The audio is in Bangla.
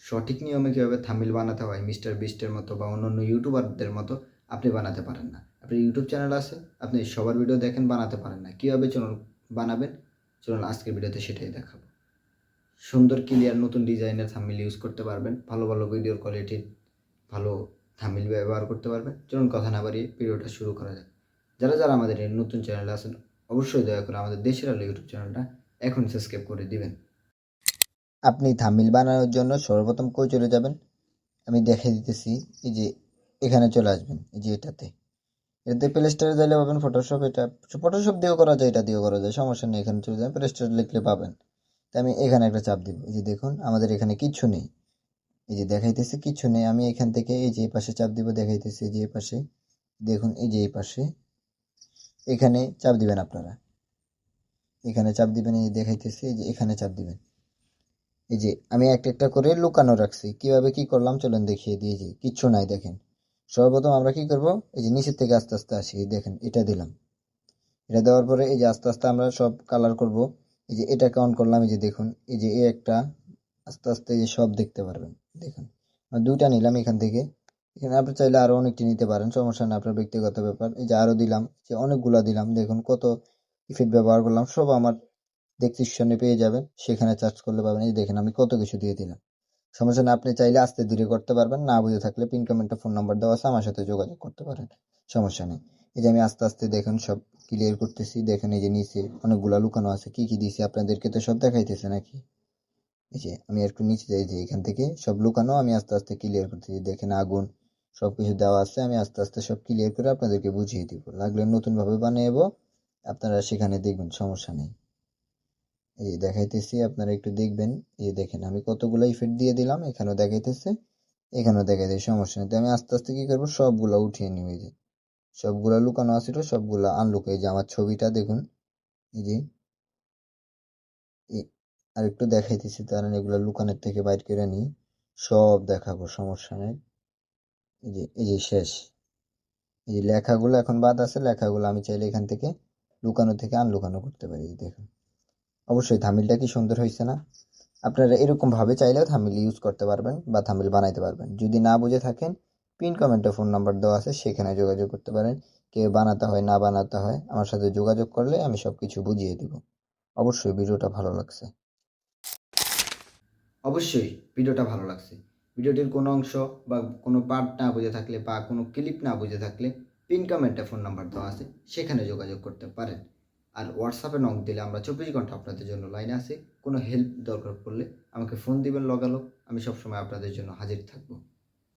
সঠিক নিয়মে কীভাবে থাম্বনেল বানাতে হয় মিস্টার বিস্টের মতো বা অন্যান্য ইউটিউবারদের মতো আপনি বানাতে পারেন না। আপনার ইউটিউব চ্যানেল আছে, আপনি সবার ভিডিও দেখেন, বানাতে পারেন না। কীভাবে চলুন বানাবেন, চলুন আজকের ভিডিওতে সেটাই দেখাবো। সুন্দর ক্লিয়ার নতুন ডিজাইনের থাম্বনেল ইউজ করতে পারবেন, ভালো ভালো ভিডিওর কোয়ালিটির ভালো থাম্বনেল ব্যবহার করতে পারবেন। চলুন কথা না বাড়িয়ে ভিডিওটা শুরু করা যাক। যারা যারা আমাদের এই নতুন চ্যানেলে আছেন অবশ্যই দয়া করে আমাদের দেশের আলো ইউটিউব চ্যানেলটা এখন সাবস্ক্রাইব করে দিবেন। আপনি থাম্বনেল বানানোর জন্য সর্বপ্রথম কই চলে যাবেন, আমি দেখিয়ে দিতেছি। এই যে এখানে চলে আসবেন, এই যে এটাতে প্লে স্টোরে যাইলে পাবেন ফটোশপ। এটা ফটোশপ দিয়েও করা যায়, এটা দিয়েও করা যায়, সমস্যা নেই। এখানে চলে যাবেন, প্লে স্টোরে লিখলে পাবেন। তো আমি এখানে একটা চাপ দিব। এই যে দেখুন আমাদের এখানে কিচ্ছু নেই, এই যে দেখাইতেছে কিচ্ছু নেই। আমি এখান থেকে এই যে এই পাশে চাপ দিব, দেখাইতেছে এই যে এই পাশে দেখুন, এই যে এই পাশে এখানে চাপ দিবেন আপনারা, এখানে চাপ দিবেন। এই যে দেখাইতেছে এই যে এখানে চাপ দিবেন। এই যে আমি একটা একটা করে লুকানো রাখছি, কিভাবে কি করলাম চলেন দেখিয়ে দিই। যে কিচ্ছু নাই দেখেন। সর্বপ্রথম আমরা কি করব, এই যে নিচের থেকে আস্তে আস্তে আসি, দেখেন এটা দিলাম। এটা দেওয়ার পরে এই যে আস্তে আস্তে আমরা সব কালার করব। এই যে এটাকে অন করলাম, এই যে দেখুন এই যে এই একটা আস্তে আস্তে এই যে সব দেখতে পারবেন। দেখুন আমি দুইটা নিলাম এখান থেকে। এখানে আপনি চাইলে আরো অনেকটি নিতে পারেন, সমস্যা না, আপনার ব্যক্তিগত ব্যাপার। এই যে আরো দিলাম, যে অনেকগুলা দিলাম। দেখুন কত ইফেক্ট ব্যবহার করলাম, সব আমার ডেসক্রিপশনে পেয়ে যাবেন, সেখানে সার্চ করলে পাবেন। এই দেখেন আমি কত কিছু দিয়ে দিলাম। সমস্যা না, আপনি চাইলে আস্তে ধীরে করতে পারবেন। না বুঝে থাকলে পিন কমেন্টে ফোন নাম্বার দেওয়া আছে, আমার সাথে যোগাযোগ করতে পারেন, সমস্যা নেই। এই যে আমি আস্তে আস্তে দেখুন সব ক্লিয়ার করতেছি। দেখেন এই যে নিচে অনেকগুলা লুকানো আছে, কি কি দিয়েছি আপনাদেরকে তো সব দেখাইতেছে নাকি। এই যে আমি একটু নিচে যাই, যে এখান থেকে সব লুকানো আমি আস্তে আস্তে ক্লিয়ার করতেছি। দেখেন আগুন সবকিছু দেওয়া আছে, আমি আস্তে আস্তে সব ক্লিয়ার করে আপনাদেরকে বুঝিয়ে দিব। লাগলে নতুন ভাবে বানিয়ে আপনারা সেখানে দেখবেন, সমস্যা নেই। এই দেখাইতেছি, আপনারা একটু দেখবেন। এই দেখেন আমি কতগুলো ইফেক্ট দিয়ে দিলাম, এখানেও দেখাইতেছে, এখানেও দেখাইতেছে, সমস্যা নেই। তো আমি আস্তে আস্তে কি করবো, সবগুলা উঠিয়ে নিব। এই যে সবগুলা লুকানো আছিল সবগুলা আনলুক। এই যে আমার ছবিটা দেখুন, এই যে আর একটু দেখাইতেছি, কারণ এগুলো লুকানোর থেকে বাইর করে নিই, সব দেখাবো, সমস্যা নেই। এই যে শেষ। এই যে লেখাগুলো এখন বাদ আছে, লেখাগুলো আমি চাইলে এখান থেকে লুকানো থেকে আনলুকানো করতে পারি। দেখুন অবশ্যই থাম্বনেলটা কি সুন্দর হয়েছে না। আপনারা এরকম ভাবে চাইলেও থাম্বনেল ইউজ করতে পারবেন বা থাম্বনেল বানাইতে পারবেন। যদি না বুঝে থাকেন, পিন কমেন্টে ফোন নাম্বার দেওয়া আছে, সেখানে যোগাযোগ করতে পারেন। কে বানাতে হয় না বানাতে হয় আমার সাথে যোগাযোগ করলে আমি সবকিছু বুঝিয়ে দিব। অবশ্যই ভিডিওটা ভালো লাগছে, অবশ্যই ভিডিওটা ভালো লাগছে। ভিডিওটির কোনো অংশ বা কোনো পার্ট না বুঝে থাকলে বা কোনো ক্লিপ না বুঝে থাকলে পিন কমেন্টে ফোন নাম্বার দেওয়া আছে, সেখানে যোগাযোগ করতে পারেন। আর হোয়াটসঅ্যাপে নক দিলে আমরা 24 ঘন্টা আপনাদের জন্য লাইনে আছি। কোনো হেল্প দরকার পড়লে আমাকে ফোন দিবেন লগালগ, আমি সবসময় আপনাদের জন্য হাজির থাকবো।